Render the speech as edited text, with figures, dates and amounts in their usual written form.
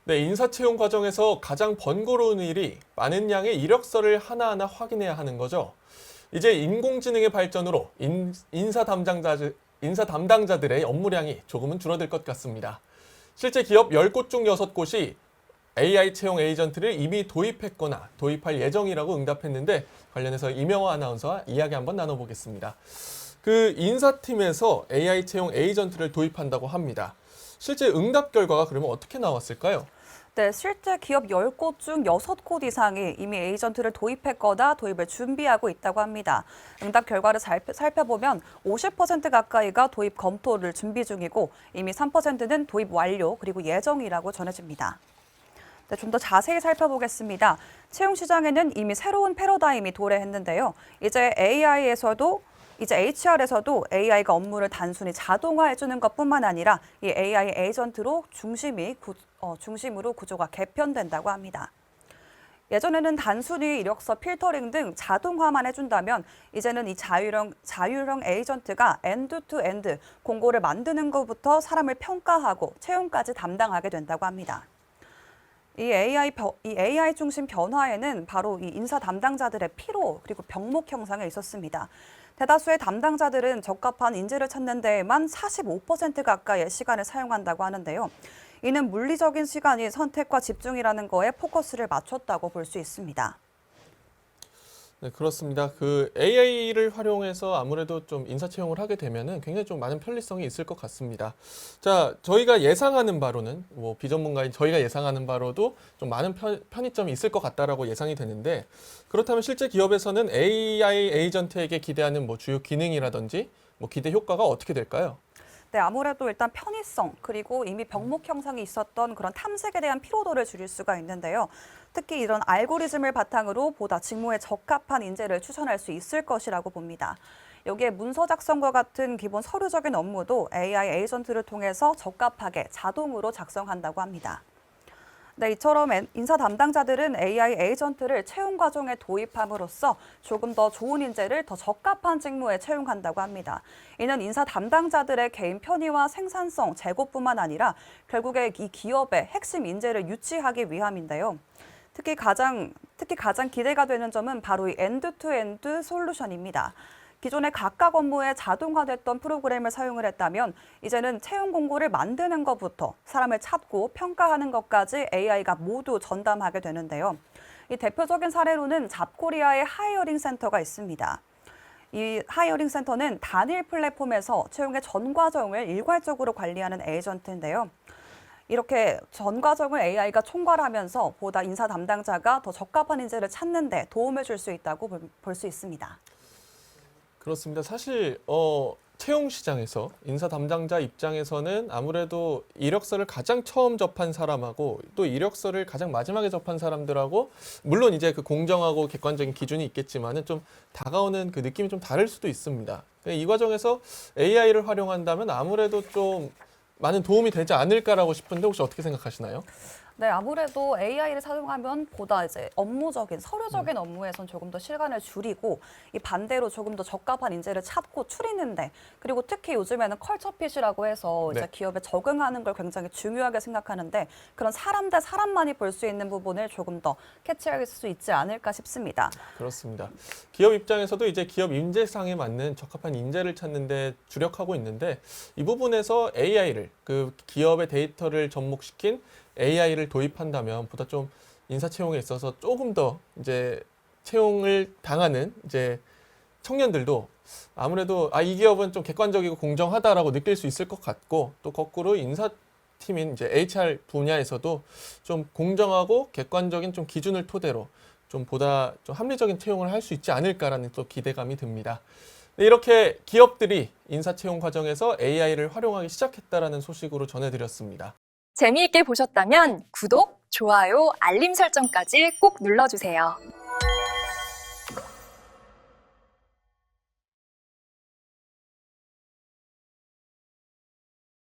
네, 인사채용 과정에서 가장 번거로운 일이 많은 양의 이력서를 하나하나 확인해야 하는 거죠. 이제 인공지능의 발전으로 인사 담당자들의 업무량이 조금은 줄어들 것 같습니다. 실제 기업 10곳 중 6곳이 AI 채용 에이전트를 이미 도입했거나 도입할 예정이라고 응답했는데 관련해서 이명화 아나운서와 이야기 한번 나눠보겠습니다. 그 인사팀에서 AI 채용 에이전트를 도입한다고 합니다. 실제 응답 결과가 그러면 어떻게 나왔을까요? 네, 실제 기업 10곳 중 6곳 이상이 이미 에이전트를 도입했거나 도입을 준비하고 있다고 합니다. 응답 결과를 살펴보면 50% 가까이가 도입 검토를 준비 중이고 이미 3%는 도입 완료 그리고 예정이라고 전해집니다. 네, 좀 더 자세히 살펴보겠습니다. 채용 시장에는 이미 새로운 패러다임이 도래했는데요. 이제 HR에서도 AI가 업무를 단순히 자동화해주는 것뿐만 아니라 이 AI 에이전트로 중심으로 구조가 개편된다고 합니다. 예전에는 단순히 이력서 필터링 등 자동화만 해준다면 이제는 이 자율형 에이전트가 엔드투엔드 공고를 만드는 것부터 사람을 평가하고 채용까지 담당하게 된다고 합니다. 이 AI 중심 변화에는 바로 이 인사 담당자들의 피로 그리고 병목 형상에 있었습니다. 대다수의 담당자들은 적합한 인재를 찾는 데에만 45% 가까이의 시간을 사용한다고 하는데요. 이는 물리적인 시간이 선택과 집중이라는 거에 포커스를 맞췄다고 볼 수 있습니다. 네, 그렇습니다. 그 AI를 활용해서 아무래도 좀 인사 채용을 하게 되면은 굉장히 좀 많은 편리성이 있을 것 같습니다. 자, 저희가 예상하는 바로는 비전문가인 저희가 예상하는 바로도 좀 많은 편의점이 있을 것 같다라고 예상이 되는데 그렇다면 실제 기업에서는 AI 에이전트에게 기대하는 주요 기능이라든지 기대 효과가 어떻게 될까요? 네, 아무래도 일단 편의성 그리고 이미 병목 형성이 있었던 그런 탐색에 대한 피로도를 줄일 수가 있는데요. 특히 이런 알고리즘을 바탕으로 보다 직무에 적합한 인재를 추천할 수 있을 것이라고 봅니다. 여기에 문서 작성과 같은 기본 서류적인 업무도 AI 에이전트를 통해서 적합하게 자동으로 작성한다고 합니다. 네, 이처럼 인사 담당자들은 AI 에이전트를 채용 과정에 도입함으로써 조금 더 좋은 인재를 더 적합한 직무에 채용한다고 합니다. 이는 인사 담당자들의 개인 편의와 생산성 제고뿐만 아니라 결국에 이 기업의 핵심 인재를 유치하기 위함인데요. 특히 가장 기대가 되는 점은 바로 이 엔드투엔드 솔루션입니다. 기존의 각각 업무에 자동화됐던 프로그램을 사용을 했다면 이제는 채용 공고를 만드는 것부터 사람을 찾고 평가하는 것까지 AI가 모두 전담하게 되는데요. 이 대표적인 사례로는 잡코리아의 하이어링 센터가 있습니다. 이 하이어링 센터는 단일 플랫폼에서 채용의 전 과정을 일괄적으로 관리하는 에이전트인데요. 이렇게 전 과정을 AI가 총괄하면서 보다 인사 담당자가 더 적합한 인재를 찾는 데 도움을 줄 수 있다고 볼 수 있습니다. 그렇습니다. 사실 채용 시장에서 인사 담당자 입장에서는 아무래도 이력서를 가장 처음 접한 사람하고 또 이력서를 가장 마지막에 접한 사람들하고 물론 이제 그 공정하고 객관적인 기준이 있겠지만은 좀 다가오는 그 느낌이 좀 다를 수도 있습니다. 이 과정에서 AI를 활용한다면 아무래도 좀 많은 도움이 되지 않을까라고 싶은데 혹시 어떻게 생각하시나요? 네, 아무래도 AI를 사용하면 보다 이제 업무적인, 서류적인 업무에선 조금 더 시간을 줄이고 이 반대로 조금 더 적합한 인재를 찾고 추리는데 그리고 특히 요즘에는 컬처핏이라고 해서 이제 네. 기업에 적응하는 걸 굉장히 중요하게 생각하는데 그런 사람 대 사람만이 볼 수 있는 부분을 조금 더 캐치할 수 있지 않을까 싶습니다. 그렇습니다. 기업 입장에서도 이제 기업 인재상에 맞는 적합한 인재를 찾는 데 주력하고 있는데 이 부분에서 AI를 그 기업의 데이터를 접목시킨 AI를 도입한다면 보다 좀 인사 채용에 있어서 조금 더 이제 채용을 당하는 이제 청년들도 아무래도 이 기업은 좀 객관적이고 공정하다라고 느낄 수 있을 것 같고 또 거꾸로 인사팀인 이제 HR 분야에서도 좀 공정하고 객관적인 좀 기준을 토대로 좀 보다 좀 합리적인 채용을 할 수 있지 않을까라는 또 기대감이 듭니다. 네, 이렇게 기업들이 인사 채용 과정에서 AI를 활용하기 시작했다라는 소식으로 전해드렸습니다. 재미있게 보셨다면 구독, 좋아요, 알림 설정까지 꼭 눌러주세요.